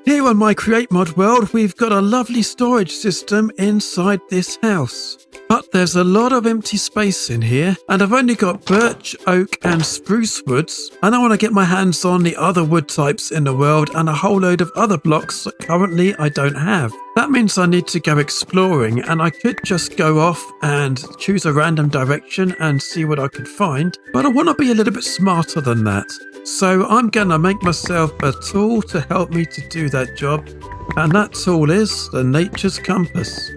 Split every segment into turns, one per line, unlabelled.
Here on my Create Mod world, we've got a lovely storage system inside this house. But there's a lot of empty space in here, and I've only got birch, oak and spruce woods, and I want to get my hands on the other wood types in the world and a whole load of other blocks that currently I don't have. That means I need to go exploring, and I could just go off and choose a random direction and see what I could find, but I want to be a little bit smarter than that. So I'm going to make myself a tool to help me to do that job, and that tool is the Nature's Compass.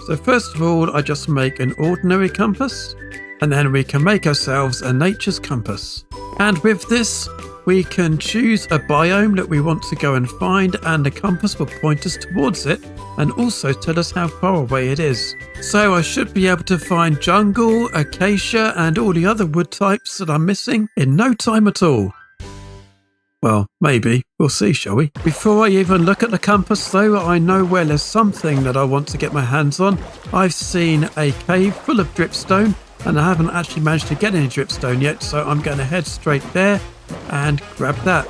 So first of all, I just make an ordinary compass, and then we can make ourselves a Nature's Compass. And with this, we can choose a biome that we want to go and find, and the compass will point us towards it and also tell us how far away it is. So I should be able to find jungle, acacia and all the other wood types that I'm missing in no time at all. Well, maybe. We'll see, shall we? Before I even look at the compass though, I know where there's something that I want to get my hands on. I've seen a cave full of dripstone, and I haven't actually managed to get any dripstone yet, so I'm going to head straight there and grab that.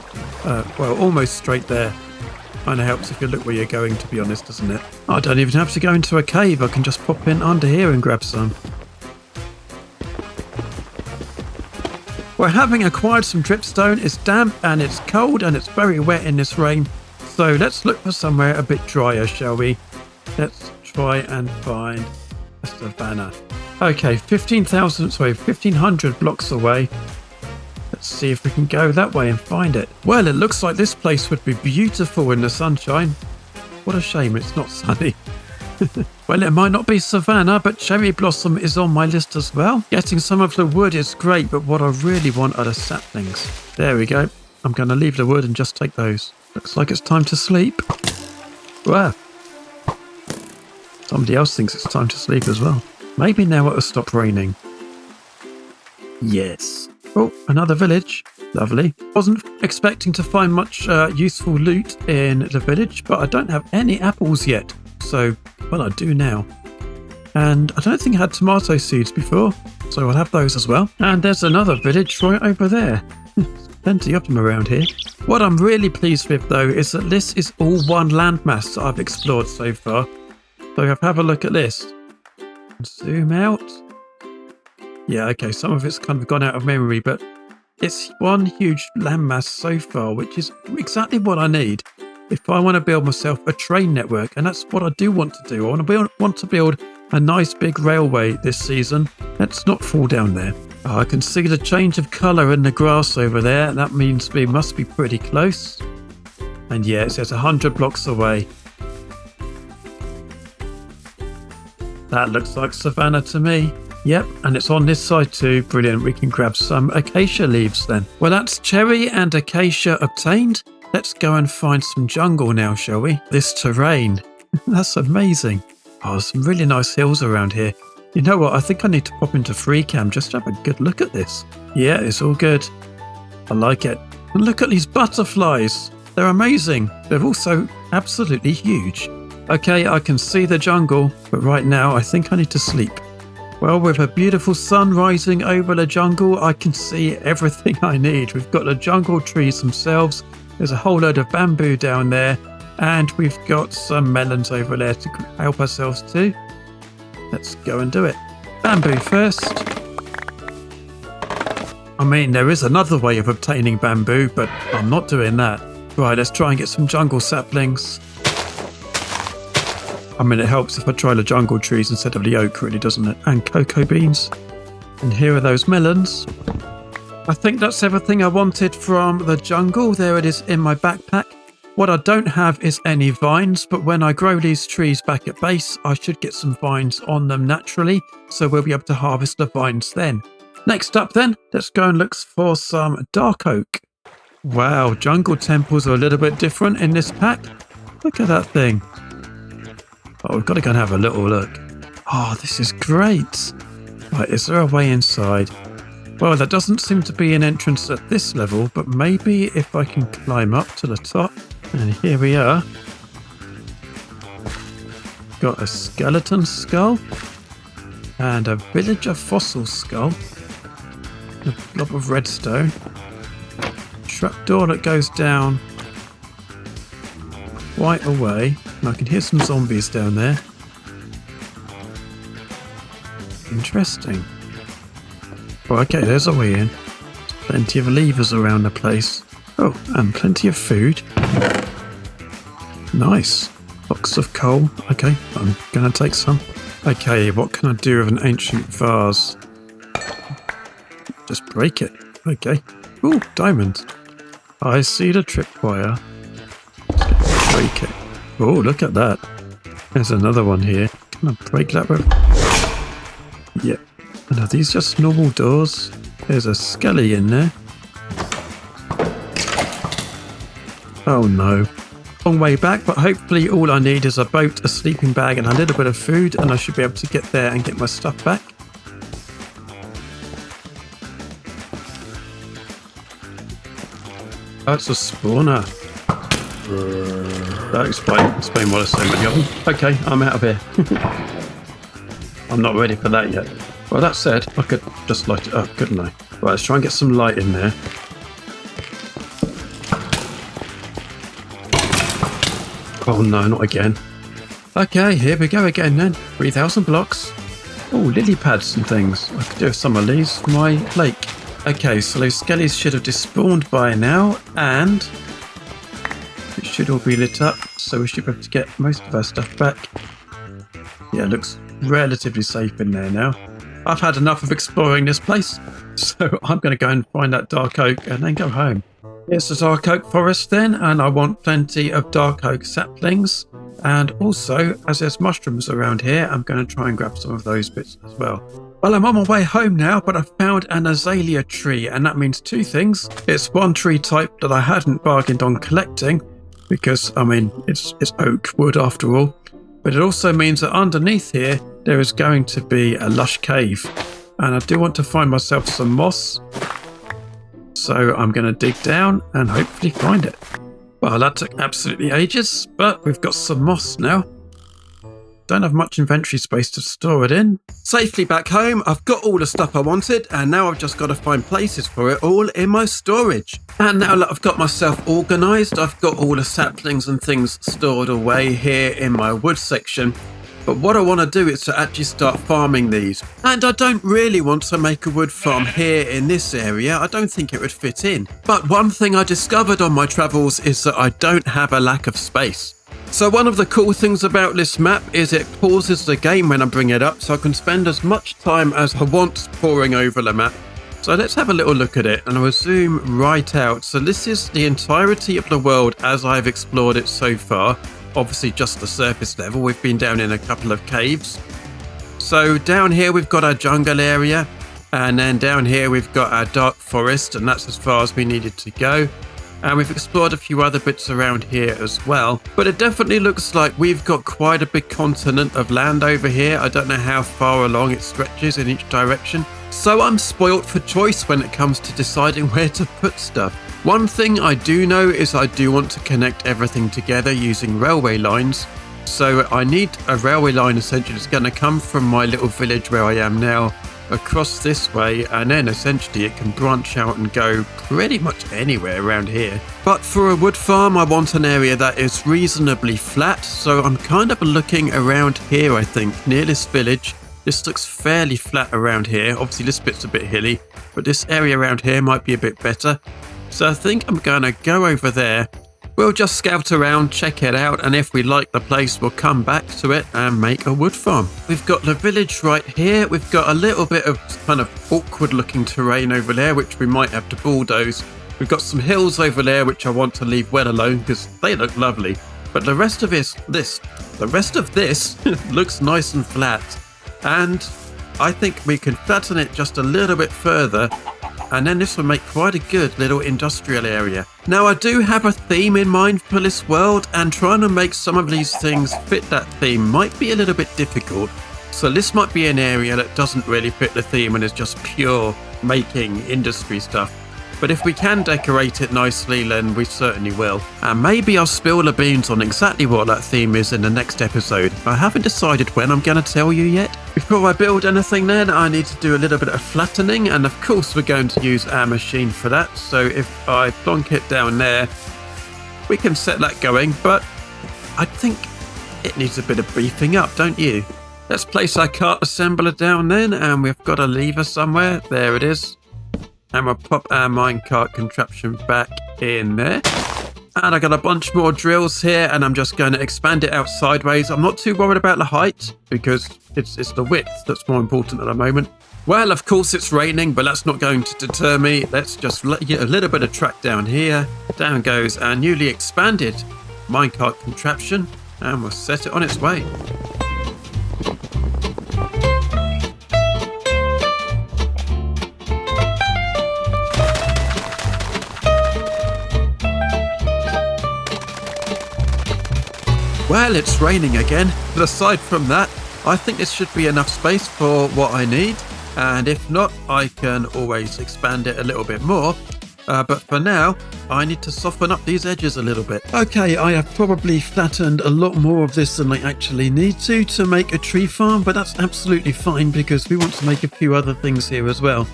Well, almost straight there. Kind of helps if you look where you're going, to be honest, doesn't it? I don't even have to go into a cave. I can just pop in under here and grab some. Well, having acquired some dripstone, it's damp and it's cold and it's very wet in this rain. So let's look for somewhere a bit drier, shall we? Let's try and find a savanna. Okay, 1500 blocks away. Let's see if we can go that way and find it. Well, it looks like this place would be beautiful in the sunshine. What a shame it's not sunny. Well, it might not be savanna, but cherry blossom is on my list as well. Getting some of the wood is great, but what I really want are the saplings. There we go. I'm going to leave the wood and just take those. Looks like it's time to sleep. Wow. Somebody else thinks it's time to sleep as well. Maybe now it'll stop raining. Yes. Oh, another village. Lovely. Wasn't expecting to find much useful loot in the village, but I don't have any apples yet. So, well, I do now. And I don't think I had tomato seeds before, so I'll have those as well. And there's another village right over there. There's plenty of them around here. What I'm really pleased with, though, is that this is all one landmass that I've explored so far. So have a look at this. Zoom out. Yeah, okay, some of it's kind of gone out of memory, but it's one huge landmass so far, which is exactly what I need if I want to build myself a train network, and that's what I do want to do. I want to build a nice big railway this season. Let's not fall down there. Oh, I can see the change of colour in the grass over there. That means we must be pretty close. And yeah, it says 100 blocks away. That looks like savanna to me. Yep, and it's on this side too. Brilliant. We can grab some acacia leaves then. Well, that's cherry and acacia obtained. Let's go and find some jungle now, shall we? This terrain. That's amazing. Oh, there's some really nice hills around here. You know what? I think I need to pop into free cam just to have a good look at this. Yeah, it's all good. I like it. And look at these butterflies. They're amazing. They're also absolutely huge. Okay, I can see the jungle, but right now I think I need to sleep. Well, with a beautiful sun rising over the jungle, I can see everything I need. We've got the jungle trees themselves. There's a whole load of bamboo down there, and we've got some melons over there to help ourselves too. Let's go and do it. Bamboo first. I mean, there is another way of obtaining bamboo, but I'm not doing that. Right, let's try and get some jungle saplings. I mean, it helps if I try the jungle trees instead of the oak, really, doesn't it? And cocoa beans. And here are those melons. I think that's everything I wanted from the jungle. There it is in my backpack. What I don't have is any vines, but when I grow these trees back at base, I should get some vines on them naturally, so we'll be able to harvest the vines then. Next up then, let's go and look for some dark oak. Wow, jungle temples are a little bit different in this pack. Look at that thing. Oh, we've got to go and have a little look. Oh, this is great. Right, is there a way inside? Well, there doesn't seem to be an entrance at this level, but maybe if I can climb up to the top. And here we are. Got a skeleton skull and a villager fossil skull. A blob of redstone. Trapdoor that goes down quite a way. And I can hear some zombies down there. Interesting. Oh, okay, there's a way in. Plenty of levers around the place. Oh, and plenty of food. Nice. Box of coal. Okay, I'm gonna take some. Okay, what can I do with an ancient vase? Just break it. Okay. Ooh, diamond. I see the tripwire. Break it. Oh, look at that. There's another one here. Can I break that with? Yep. And are these just normal doors? There's a skelly in there. Oh no. Long way back, but hopefully all I need is a boat, a sleeping bag and a little bit of food and I should be able to get there and get my stuff back. That's a spawner. That explain what I said with the oven. Okay, I'm out of here. I'm not ready for that yet. Well, that said, I could just light it up, couldn't I? Right, let's try and get some light in there. Oh no, not again. Okay, here we go again then. 3,000 blocks. Oh, lily pads and things. I could do with some of these for my lake. Okay, so those skellies should have despawned by now, and it should all be lit up, so we should be able to get most of our stuff back. Yeah, it looks relatively safe in there now. I've had enough of exploring this place, so I'm going to go and find that dark oak and then go home. It's the dark oak forest then, and I want plenty of dark oak saplings. And also, as there's mushrooms around here, I'm going to try and grab some of those bits as well. Well, I'm on my way home now, but I found an azalea tree, and that means two things. It's one tree type that I hadn't bargained on collecting, because, I mean, it's oak wood after all. But it also means that underneath here, there is going to be a lush cave. And I do want to find myself some moss. So I'm going to dig down and hopefully find it. Well, that took absolutely ages, but we've got some moss now. Don't have much inventory space to store it in. Safely back home, I've got all the stuff I wanted, and now I've just got to find places for it all in my storage. And now that I've got myself organised, I've got all the saplings and things stored away here in my wood section. But what I want to do is to actually start farming these. And I don't really want to make a wood farm here in this area. I don't think it would fit in. But one thing I discovered on my travels is that I don't have a lack of space. So one of the cool things about this map is it pauses the game when I bring it up, so I can spend as much time as I want poring over the map. So let's have a little look at it, and I will zoom right out. So this is the entirety of the world as I've explored it so far. Obviously just the surface level. We've been down in a couple of caves. So down here we've got our jungle area, and then down here we've got our dark forest, and that's as far as we needed to go. And we've explored a few other bits around here as well. But it definitely looks like we've got quite a big continent of land over here. I don't know how far along it stretches in each direction. So I'm spoilt for choice when it comes to deciding where to put stuff. One thing I do know is I do want to connect everything together using railway lines. So I need a railway line essentially that's going to come from my little village where I am now across this way, and then essentially it can branch out and go pretty much anywhere around here. But for a wood farm I want an area that is reasonably flat, so I'm kind of looking around here, I think, near this village. This looks fairly flat around here. Obviously this bit's a bit hilly, but this area around here might be a bit better. So I think I'm going to go over there. We'll just scout around, check it out, and if we like the place, we'll come back to it and make a wood farm. We've got the village right here. We've got a little bit of kind of awkward looking terrain over there, which we might have to bulldoze. We've got some hills over there, which I want to leave well alone because they look lovely. But the rest of this looks nice and flat. And I think we can flatten it just a little bit further, and then this will make quite a good little industrial area. Now I do have a theme in mind for this world, and trying to make some of these things fit that theme might be a little bit difficult. So this might be an area that doesn't really fit the theme and is just pure making industry stuff. But if we can decorate it nicely, then we certainly will. And maybe I'll spill the beans on exactly what that theme is in the next episode. I haven't decided when I'm going to tell you yet. Before I build anything then, I need to do a little bit of flattening. And of course we're going to use our machine for that. So if I plonk it down there, we can set that going. But I think it needs a bit of beefing up, don't you? Let's place our cart assembler down then, and we've got a lever somewhere. There it is. And we'll pop our minecart contraption back in there. And I got a bunch more drills here, and I'm just going to expand it out sideways. I'm not too worried about the height, because it's the width that's more important at the moment. Well, of course it's raining, but that's not going to deter me. Let's just get a little bit of track down here. Down goes our newly expanded minecart contraption, and we'll set it on its way. Well, it's raining again, but aside from that, I think this should be enough space for what I need, and if not, I can always expand it a little bit more, but for now, I need to soften up these edges a little bit. Okay, I have probably flattened a lot more of this than I actually need to make a tree farm, but that's absolutely fine because we want to make a few other things here as well.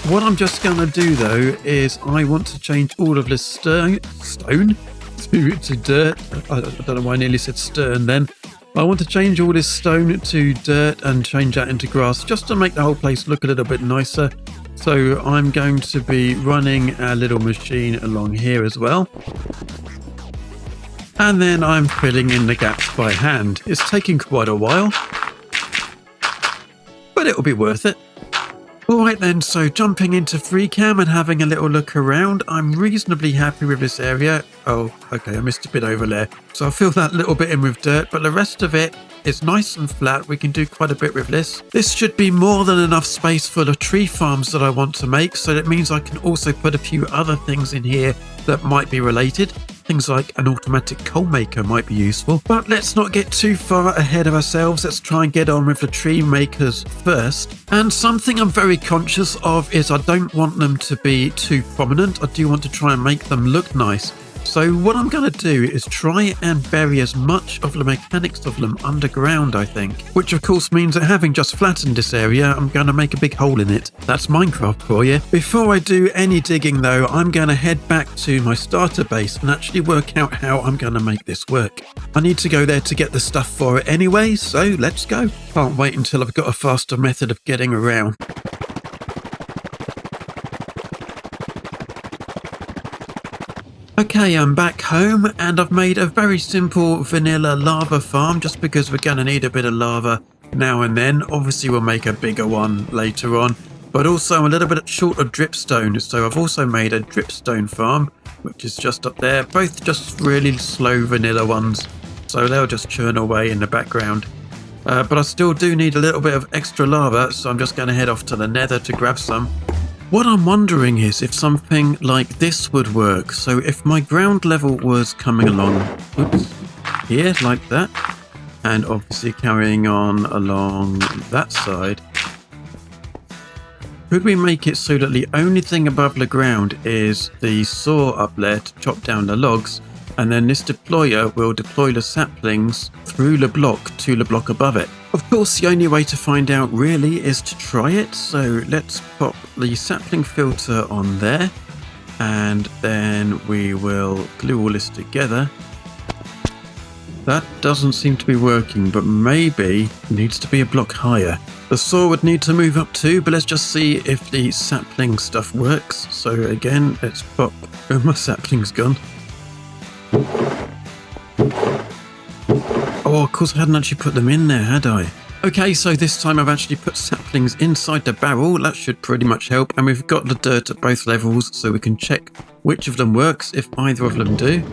What I'm just going to do though is I want to change all of this stone to dirt. I don't know why I nearly said stern then. I want to change all this stone to dirt and change that into grass just to make the whole place look a little bit nicer. So I'm going to be running our little machine along here as well. And then I'm filling in the gaps by hand. It's taking quite a while, but it'll be worth it. Alright then, so jumping into FreeCam and having a little look around, I'm reasonably happy with this area. Oh, okay, I missed a bit over there. So I'll fill that little bit in with dirt, but the rest of it is nice and flat. We can do quite a bit with this. This should be more than enough space for the tree farms that I want to make, so that means I can also put a few other things in here that might be related. Things like an automatic coal maker might be useful. But let's not get too far ahead of ourselves. Let's try and get on with the tree makers first. And something I'm very conscious of is I don't want them to be too prominent. I do want to try and make them look nice. So what I'm going to do is try and bury as much of the mechanics of them underground, I think. Which of course means that having just flattened this area, I'm going to make a big hole in it. That's Minecraft for you. Before I do any digging though, I'm going to head back to my starter base and actually work out how I'm going to make this work. I need to go there to get the stuff for it anyway, so let's go. Can't wait until I've got a faster method of getting around. Okay, I'm back home and I've made a very simple vanilla lava farm just because we're going to need a bit of lava now and then. Obviously we'll make a bigger one later on, but also I'm a little bit short of dripstone, so I've also made a dripstone farm which is just up there, both just really slow vanilla ones, so they'll just churn away in the background. But I still do need a little bit of extra lava, so I'm just going to head off to the nether to grab some. What I'm wondering is if something like this would work. So if my ground level was coming along, here like that, and obviously carrying on along that side, could we make it so that the only thing above the ground is the saw up there to chop down the logs, and then this deployer will deploy the saplings through the block to the block above it? Of course, the only way to find out really is to try it, so let's pop the sapling filter on there, and then we will glue all this together. That doesn't seem to be working, but maybe it needs to be a block higher. The saw would need to move up too, but let's just see if the sapling stuff works. So again, let's pop... Oh, my sapling's gone. Oh, of course I hadn't actually put them in there, had I? Okay, so this time I've actually put saplings inside the barrel. That should pretty much help. And we've got the dirt at both levels, so we can check which of them works, if either of them do.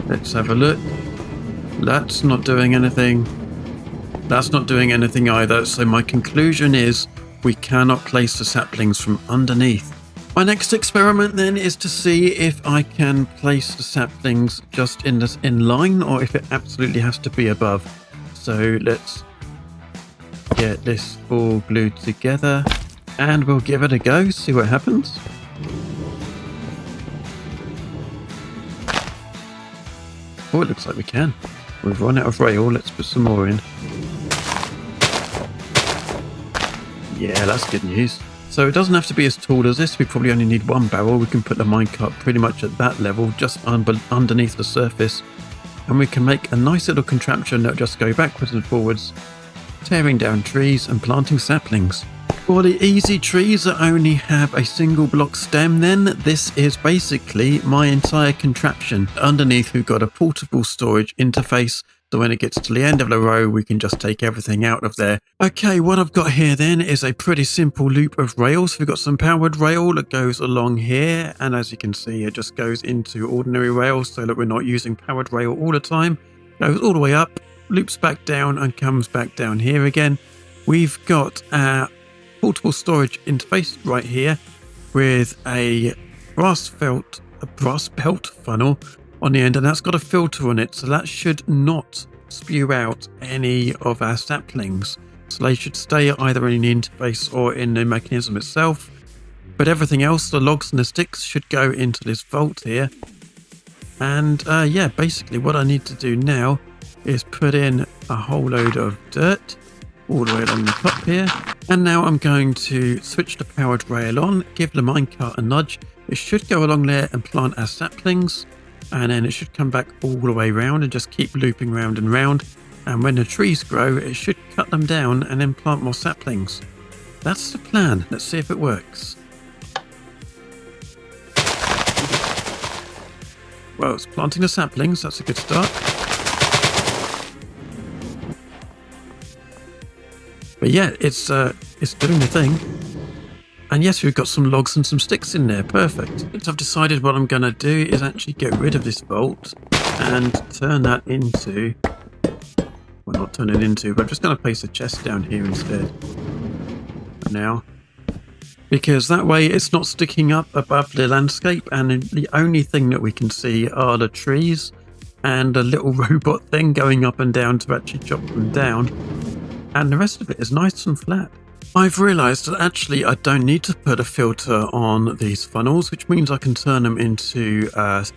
Let's have a look. That's not doing anything. That's not doing anything either. So my conclusion is we cannot place the saplings from underneath. My next experiment then is to see if I can place the saplings just in line, or if it absolutely has to be above. So let's get this all glued together and we'll give it a go, see what happens. Oh, it looks like we can. We've run out of rail, let's put some more in. Yeah, that's good news. So it doesn't have to be as tall as this. We probably only need one barrel. We can put the minecart pretty much at that level, just underneath the surface. And we can make a nice little contraption that'll just go backwards and forwards, tearing down trees and planting saplings. For the easy trees that only have a single block stem, then this is basically my entire contraption. Underneath we've got a portable storage interface, so when it gets to the end of the row we can just take everything out of there. Okay, what I've got here then is a pretty simple loop of rails. We've got some powered rail that goes along here, and as you can see it just goes into ordinary rails so that we're not using powered rail all the time. Goes all the way up, loops back down and comes back down here again. We've got our portable storage interface right here with a brass belt funnel on the end, and that's got a filter on it, so that should not spew out any of our saplings. So they should stay either in the interface or in the mechanism itself. But everything else, the logs and the sticks, should go into this vault here. And yeah, basically what I need to do now is put in a whole load of dirt all the way along the top here. And now I'm going to switch the powered rail on, give the minecart a nudge. It should go along there and plant our saplings, and then it should come back all the way around and just keep looping round and round. And when the trees grow, it should cut them down and then plant more saplings. That's the plan. Let's see if it works. Well, it's planting the saplings. That's a good start. But yeah, it's doing the thing. And yes, we've got some logs and some sticks in there. Perfect. I've decided what I'm going to do is actually get rid of this vault and turn that into... Well, not turn it into, but I'm just going to place a chest down here instead. For now. Because that way it's not sticking up above the landscape, and the only thing that we can see are the trees and a little robot thing going up and down to actually chop them down. And the rest of it is nice and flat. I've realised that actually I don't need to put a filter on these funnels, which means I can turn them into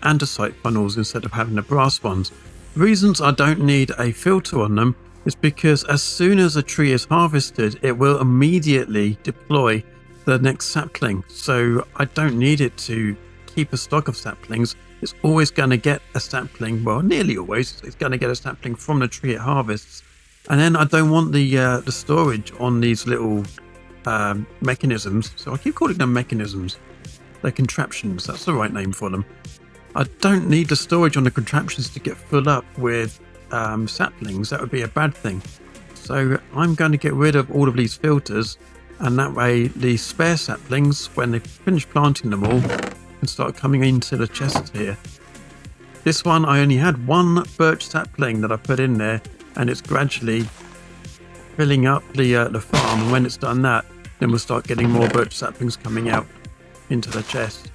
andesite funnels instead of having the brass ones. The reasons I don't need a filter on them is because as soon as a tree is harvested, it will immediately deploy the next sapling. So I don't need it to keep a stock of saplings. It's always going to get a sapling, well, nearly always, it's going to get a sapling from the tree it harvests. And then I don't want the storage on these little mechanisms. So I keep calling them mechanisms. They're contraptions. That's the right name for them. I don't need the storage on the contraptions to get full up with saplings. That would be a bad thing. So I'm going to get rid of all of these filters. And that way the spare saplings, when they finish planting them all, can start coming into the chest here. This one, I only had one birch sapling that I put in there. And it's gradually filling up the farm, and when it's done that, then we'll start getting more birch saplings coming out into the chest.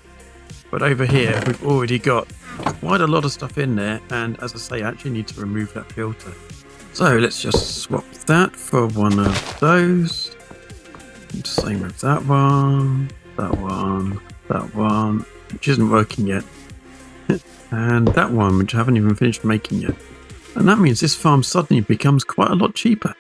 But over here, we've already got quite a lot of stuff in there, and as I say, I actually need to remove that filter. So let's just swap that for one of those. Same with that one, which isn't working yet, and that one, which I haven't even finished making yet. And that means this farm suddenly becomes quite a lot cheaper.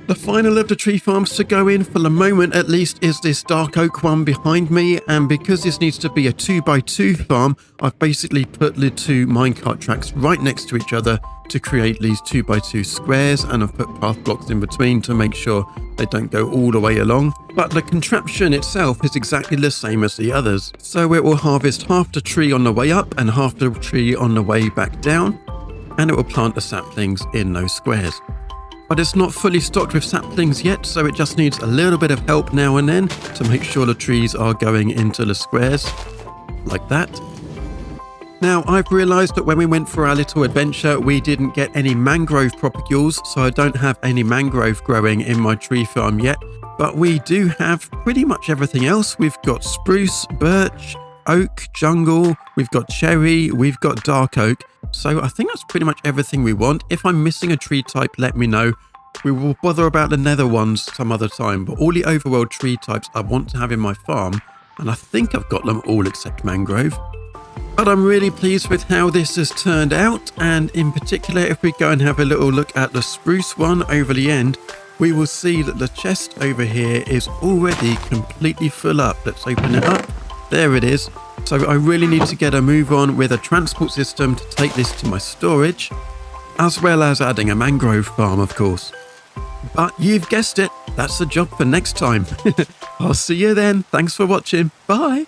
The final of the tree farms to go in, for the moment at least, is this dark oak one behind me. And because this needs to be a 2x2 farm, I've basically put the two minecart tracks right next to each other to create these 2x2 squares. And I've put path blocks in between to make sure they don't go all the way along. But the contraption itself is exactly the same as the others. So it will harvest half the tree on the way up and half the tree on the way back down. And it will plant the saplings in those squares. But it's not fully stocked with saplings yet, so it just needs a little bit of help now and then to make sure the trees are going into the squares, like that. Now, I've realised that when we went for our little adventure, we didn't get any mangrove propagules, so I don't have any mangrove growing in my tree farm yet. But we do have pretty much everything else. We've got spruce, birch, oak, jungle, we've got cherry, we've got dark oak. So I think that's pretty much everything we want. If I'm missing a tree type, let me know. We will bother about the nether ones some other time, but all the overworld tree types I want to have in my farm, and I think I've got them all except mangrove. But I'm really pleased with how this has turned out, and in particular, if we go and have a little look at the spruce one over the end, we will see that the chest over here is already completely full up. Let's open it up. There it is. So I really need to get a move on with a transport system to take this to my storage. as well as adding a mangrove farm, of course. But you've guessed it, that's the job for next time. I'll see you then. Thanks for watching. Bye.